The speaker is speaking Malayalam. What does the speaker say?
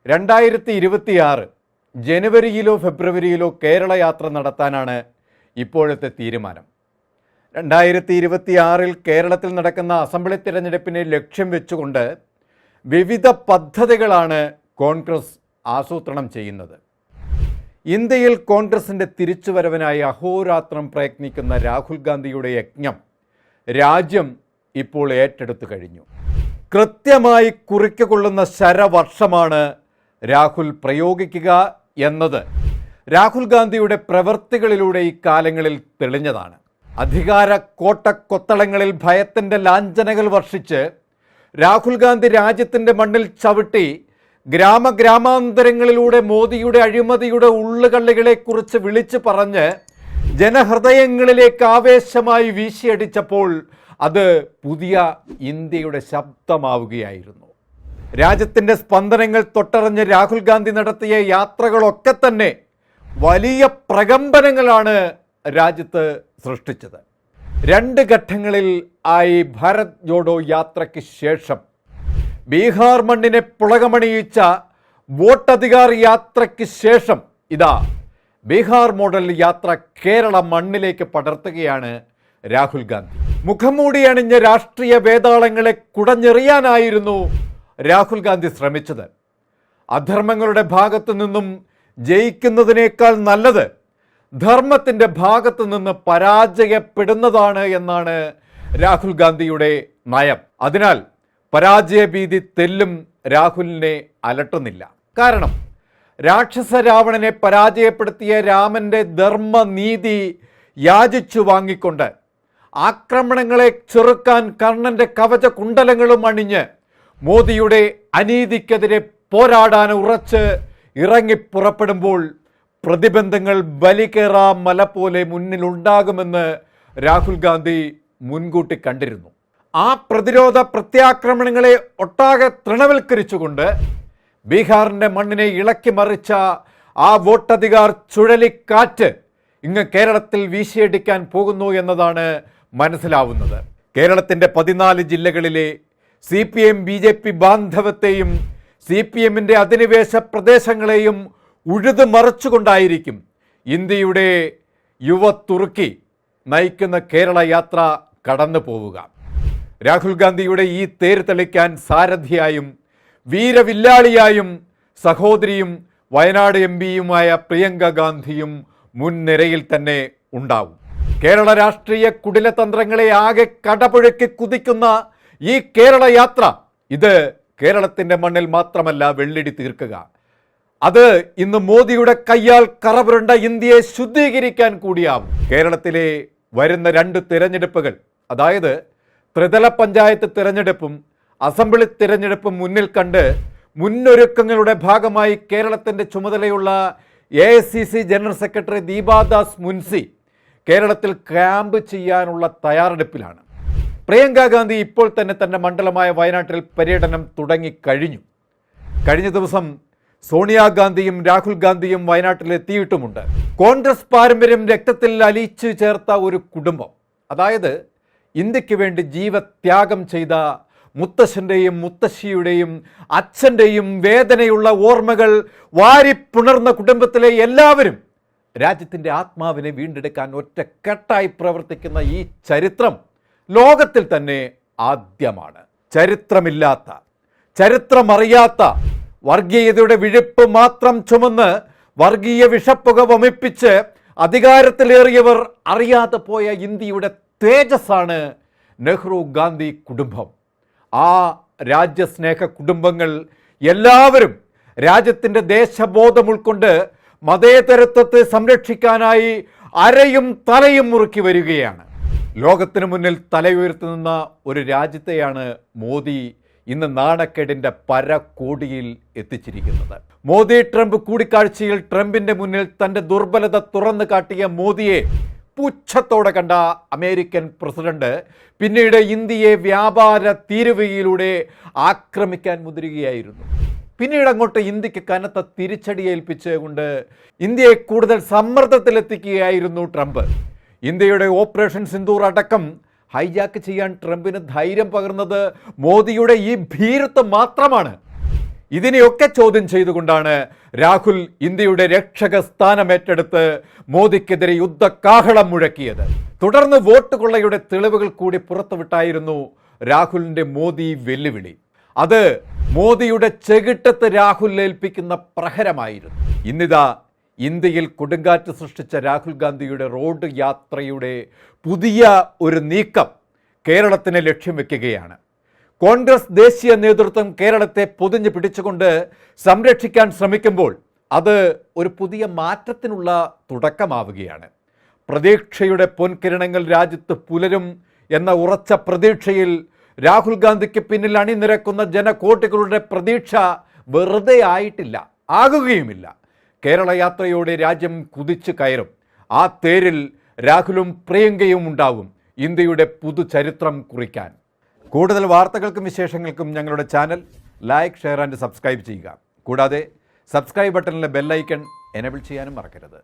2026 ജനുവരിയിലോ ഫെബ്രുവരിയിലോ കേരള യാത്ര നടത്താനാണ് ഇപ്പോഴത്തെ തീരുമാനം. 2026 കേരളത്തിൽ നടക്കുന്ന അസംബ്ലി തിരഞ്ഞെടുപ്പിനെ ലക്ഷ്യം വെച്ചുകൊണ്ട് വിവിധ പദ്ധതികളാണ് കോൺഗ്രസ് ആസൂത്രണം ചെയ്യുന്നത്. ഇന്ത്യയിൽ കോൺഗ്രസിൻ്റെ തിരിച്ചുവരവിനായി അഹോരാത്രം പ്രയത്നിക്കുന്ന രാഹുൽ ഗാന്ധിയുടെ യജ്ഞം രാജ്യം ഇപ്പോൾ ഏറ്റെടുത്തു കഴിഞ്ഞു. കൃത്യമായി കുറിക്കുകൊള്ളുന്ന ശരവർഷമാണ് രാഹുൽ പ്രയോഗിക്കുക എന്നത് രാഹുൽ ഗാന്ധിയുടെ പ്രവൃത്തികളിലൂടെ ഈ കാലങ്ങളിൽ തെളിഞ്ഞതാണ്. അധികാര കോട്ടക്കൊത്തളങ്ങളിൽ ഭയത്തിൻ്റെ ലാഞ്ചനകൾ വർഷിച്ച് രാഹുൽ ഗാന്ധി രാജ്യത്തിൻ്റെ മണ്ണിൽ ചവിട്ടി ഗ്രാമാന്തരങ്ങളിലൂടെ മോദിയുടെ അഴിമതിയുടെ ഉള്ളുകള്ളികളെക്കുറിച്ച് വിളിച്ചു പറഞ്ഞ് ജനഹൃദയങ്ങളിലേക്ക് ആവേശമായി വീശിയടിച്ചപ്പോൾ അത് പുതിയ ഇന്ത്യയുടെ ശബ്ദമാവുകയായിരുന്നു. രാജ്യത്തിൻ്റെ സ്പന്ദനങ്ങൾ തൊട്ടറിഞ്ഞ് രാഹുൽ ഗാന്ധി നടത്തിയ യാത്രകളൊക്കെ തന്നെ വലിയ പ്രകമ്പനങ്ങളാണ് രാജ്യത്ത് സൃഷ്ടിച്ചത്. 2 ഘട്ടങ്ങളിൽ ആയി ഭാരത് ജോഡോ യാത്രയ്ക്ക് ശേഷം ബീഹാർ മണ്ണിനെ പുളകമണിയിച്ച വോട്ടധികാർ യാത്രയ്ക്ക് ശേഷം ഇതാ ബീഹാർ മോഡൽ യാത്ര കേരള മണ്ണിലേക്ക് പടർത്തുകയാണ് രാഹുൽ ഗാന്ധി. മുഖംമൂടി അണിഞ്ഞ രാഷ്ട്രീയ വേതാളങ്ങളെ കുടഞ്ഞെറിയാനായിരുന്നു രാഹുൽ ഗാന്ധി ശ്രമിച്ചത്. അധർമ്മങ്ങളുടെ ഭാഗത്തു നിന്നും ജയിക്കുന്നതിനേക്കാൾ നല്ലത് ധർമ്മത്തിൻ്റെ ഭാഗത്തു നിന്ന് പരാജയപ്പെടുന്നതാണ് എന്നാണ് രാഹുൽ ഗാന്ധിയുടെ നയം. അതിനാൽ പരാജയഭീതി തെല്ലും രാഹുലിനെ അലട്ടുന്നില്ല. കാരണം രാക്ഷസ രാവണനെ പരാജയപ്പെടുത്തിയ രാമൻ്റെ ധർമ്മനീതി യാചിച്ചു വാങ്ങിക്കൊണ്ട് ആക്രമണങ്ങളെ ചെറുക്കാൻ കർണൻ്റെ കവച കുണ്ടലങ്ങളും അണിഞ്ഞ് മോദിയുടെ അനീതിക്കെതിരെ പോരാടാൻ ഉറച്ച് ഇറങ്ങിപ്പുറപ്പെടുമ്പോൾ പ്രതിബന്ധങ്ങൾ ബലികേറാ മല പോലെ മുന്നിലുണ്ടാകുമെന്ന് രാഹുൽ ഗാന്ധി മുൻകൂട്ടി കണ്ടിരുന്നു. ആ പ്രതിരോധ പ്രത്യാക്രമണങ്ങളെ ഒട്ടാകെ തൃണവൽക്കരിച്ചുകൊണ്ട് ബീഹാറിൻ്റെ മണ്ണിനെ ഇളക്കി മറിച്ച ആ വോട്ടധികാർ ചുഴലിക്കാറ്റ് ഇങ്ങ് കേരളത്തിൽ വീശിയടിക്കാൻ പോകുന്നു എന്നതാണ് മനസ്സിലാവുന്നത്. കേരളത്തിൻ്റെ 14 ജില്ലകളിലെ CPM BJP ബാന്ധവത്തെയും CPMൻ്റെ അധിനിവേശ പ്രദേശങ്ങളെയും ഉഴുതു മറിച്ചുകൊണ്ടായിരിക്കും ഇന്ത്യയുടെ യുവ തുർക്കി നയിക്കുന്ന കേരള യാത്ര കടന്നു പോവുക. രാഹുൽ ഗാന്ധിയുടെ ഈ തേര് തെളിക്കാൻ സാരഥിയായും വീരവില്ലാളിയായും സഹോദരിയും വയനാട് MP-യുമായ പ്രിയങ്ക ഗാന്ധിയും മുൻനിരയിൽ തന്നെ ഉണ്ടാവും. കേരള രാഷ്ട്രീയ കുടിലതന്ത്രങ്ങളെ ആകെ കടപുഴക്കി കുതിക്കുന്ന ഈ കേരള യാത്ര ഇത് കേരളത്തിൻ്റെ മണ്ണിൽ മാത്രമല്ല വെള്ളിടി തീർക്കുക, അത് ഇന്ന് മോദിയുടെ കയ്യാൽ കറപുരണ്ട ഇന്ത്യയെ ശുദ്ധീകരിക്കാൻ കൂടിയാവും. കേരളത്തിലെ വരുന്ന 2 തിരഞ്ഞെടുപ്പുകൾ, അതായത് ത്രിതല പഞ്ചായത്ത് തിരഞ്ഞെടുപ്പും അസംബ്ലി തിരഞ്ഞെടുപ്പും മുന്നിൽ കണ്ട് മുന്നൊരുക്കങ്ങളുടെ ഭാഗമായി കേരളത്തിൻ്റെ ചുമതലയുള്ള AICC general secretary Deepa Das Munsi കേരളത്തിൽ ക്യാമ്പ് ചെയ്യാനുള്ള തയ്യാറെടുപ്പിലാണ്. പ്രിയങ്ക ഗാന്ധി ഇപ്പോൾ തന്നെ തൻ്റെ മണ്ഡലമായ വയനാട്ടിൽ പര്യടനം തുടങ്ങിക്കഴിഞ്ഞു. കഴിഞ്ഞ ദിവസം സോണിയാഗാന്ധിയും രാഹുൽ ഗാന്ധിയും വയനാട്ടിൽ എത്തിയിട്ടുമുണ്ട്. കോൺഗ്രസ് പാരമ്പര്യം രക്തത്തിൽ അലിയിച്ചു ചേർത്ത ഒരു കുടുംബം, അതായത് ഇന്ത്യക്ക് വേണ്ടി ജീവത്യാഗം ചെയ്ത മുത്തശ്ശൻ്റെയും മുത്തശ്ശിയുടെയും അച്ഛൻ്റെയും വേദനയുള്ള ഓർമ്മകൾ വാരിപ്പുണർന്ന കുടുംബത്തിലെ എല്ലാവരും രാജ്യത്തിൻ്റെ ആത്മാവിനെ വീണ്ടെടുക്കാൻ ഒറ്റക്കെട്ടായി പ്രവർത്തിക്കുന്ന ഈ ചരിത്രം ലോകത്തിൽ തന്നെ ആദ്യമാണ്. ചരിത്രമില്ലാത്ത, ചരിത്രമറിയാത്ത, വർഗീയതയുടെ വിഴുപ്പ് മാത്രം ചുമന്ന് വർഗീയ വിഷപ്പുക വമിപ്പിച്ച് അധികാരത്തിലേറിയവർ അറിയാതെ പോയ ഇന്ത്യയുടെ തേജസ്സാണ് നെഹ്റു ഗാന്ധി കുടുംബം. ആ രാജ്യസ്നേഹ കുടുംബങ്ങൾ എല്ലാവരും രാജ്യത്തിൻ്റെ ദേശബോധം ഉൾക്കൊണ്ട് മതേതരത്വത്തെ സംരക്ഷിക്കാനായി അരയും തലയും മുറുക്കി വരികയാണ്. ലോകത്തിന് മുന്നിൽ തലയുയർത്തുന്ന ഒരു രാജ്യത്തെയാണ് മോദി ഇന്ന് നാണക്കേടിൻ്റെ പരകോടിയിൽ എത്തിച്ചിരിക്കുന്നത്. മോദി ട്രംപ് കൂടിക്കാഴ്ചയിൽ ട്രംപിൻ്റെ മുന്നിൽ തൻ്റെ ദുർബലത തുറന്നു കാട്ടിയ മോദിയെ പുച്ഛത്തോടെ കണ്ട അമേരിക്കൻ പ്രസിഡന്റ് പിന്നീട് ഇന്ത്യയെ വ്യാപാര തീരുവയിലൂടെ ആക്രമിക്കാൻ മുതിരുകയായിരുന്നു. പിന്നീട് അങ്ങോട്ട് ഇന്ത്യക്ക് കനത്ത തിരിച്ചടിയേൽപ്പിച്ചുകൊണ്ട് ഇന്ത്യയെ കൂടുതൽ സമ്മർദ്ദത്തിലെത്തിക്കുകയായിരുന്നു ട്രംപ്. ഇന്ത്യയുടെ ഓപ്പറേഷൻ സിന്ദൂർ അടക്കം ഹൈജാക്ക് ചെയ്യാൻ ട്രംപിന് ധൈര്യം പകർന്നത് മോദിയുടെ ഈ ഭീരുത്വം മാത്രമാണ്. ഇതിനെയൊക്കെ ചോദ്യം ചെയ്തുകൊണ്ടാണ് രാഹുൽ ഇന്ത്യയുടെ രക്ഷക സ്ഥാനം ഏറ്റെടുത്ത് മോദിക്കെതിരെ യുദ്ധകാഹളം മുഴക്കിയത്. തുടർന്ന് വോട്ട് കൊള്ളയുടെ തെളിവുകൾ കൂടി പുറത്തുവിട്ടായിരുന്നു രാഹുലിന്റെ മോദി വെല്ലുവിളി. അത് മോദിയുടെ ചെകിട്ടത്ത് രാഹുൽ ഏൽപ്പിക്കുന്ന പ്രഹരമായിരുന്നു. ഇന്നിതാ ഇന്ത്യയിൽ കൊടുങ്കാറ്റ് സൃഷ്ടിച്ച രാഹുൽ ഗാന്ധിയുടെ റോഡ് യാത്രയുടെ പുതിയ ഒരു നീക്കം കേരളത്തിനെ ലക്ഷ്യം വെക്കുകയാണ്. കോൺഗ്രസ് ദേശീയ നേതൃത്വം കേരളത്തെ പൊതിഞ്ഞു പിടിച്ചുകൊണ്ട് സംരക്ഷിക്കാൻ ശ്രമിക്കുമ്പോൾ അത് ഒരു പുതിയ മാറ്റത്തിനുള്ള തുടക്കമാവുകയാണ്. പ്രതീക്ഷയുടെ പൊൻകിരണങ്ങൾ രാജ്യത്ത് പുലരും എന്ന ഉറച്ച പ്രതീക്ഷയിൽ രാഹുൽ ഗാന്ധിക്ക് പിന്നിൽ അണിനിരക്കുന്ന ജനകോടികളുടെ പ്രതീക്ഷ വെറുതെ ആയിട്ടില്ല, ആകുകയുമില്ല. കേരള യാത്രയോടെ രാജ്യം കുതിച്ചു കയറും. ആ തേരിൽ രാഹുലും പ്രിയങ്കയും ഉണ്ടാവും ഇന്ത്യയുടെ പുതുചരിത്രം കുറിക്കാൻ. കൂടുതൽ വാർത്തകൾക്കും വിശേഷങ്ങൾക്കും ഞങ്ങളുടെ channel like, share and subscribe ചെയ്യുക. കൂടാതെ സബ്സ്ക്രൈബ് ബട്ടണിലെ ബെല്ലൈക്കൺ എനേബിൾ ചെയ്യാനും മറക്കരുത്.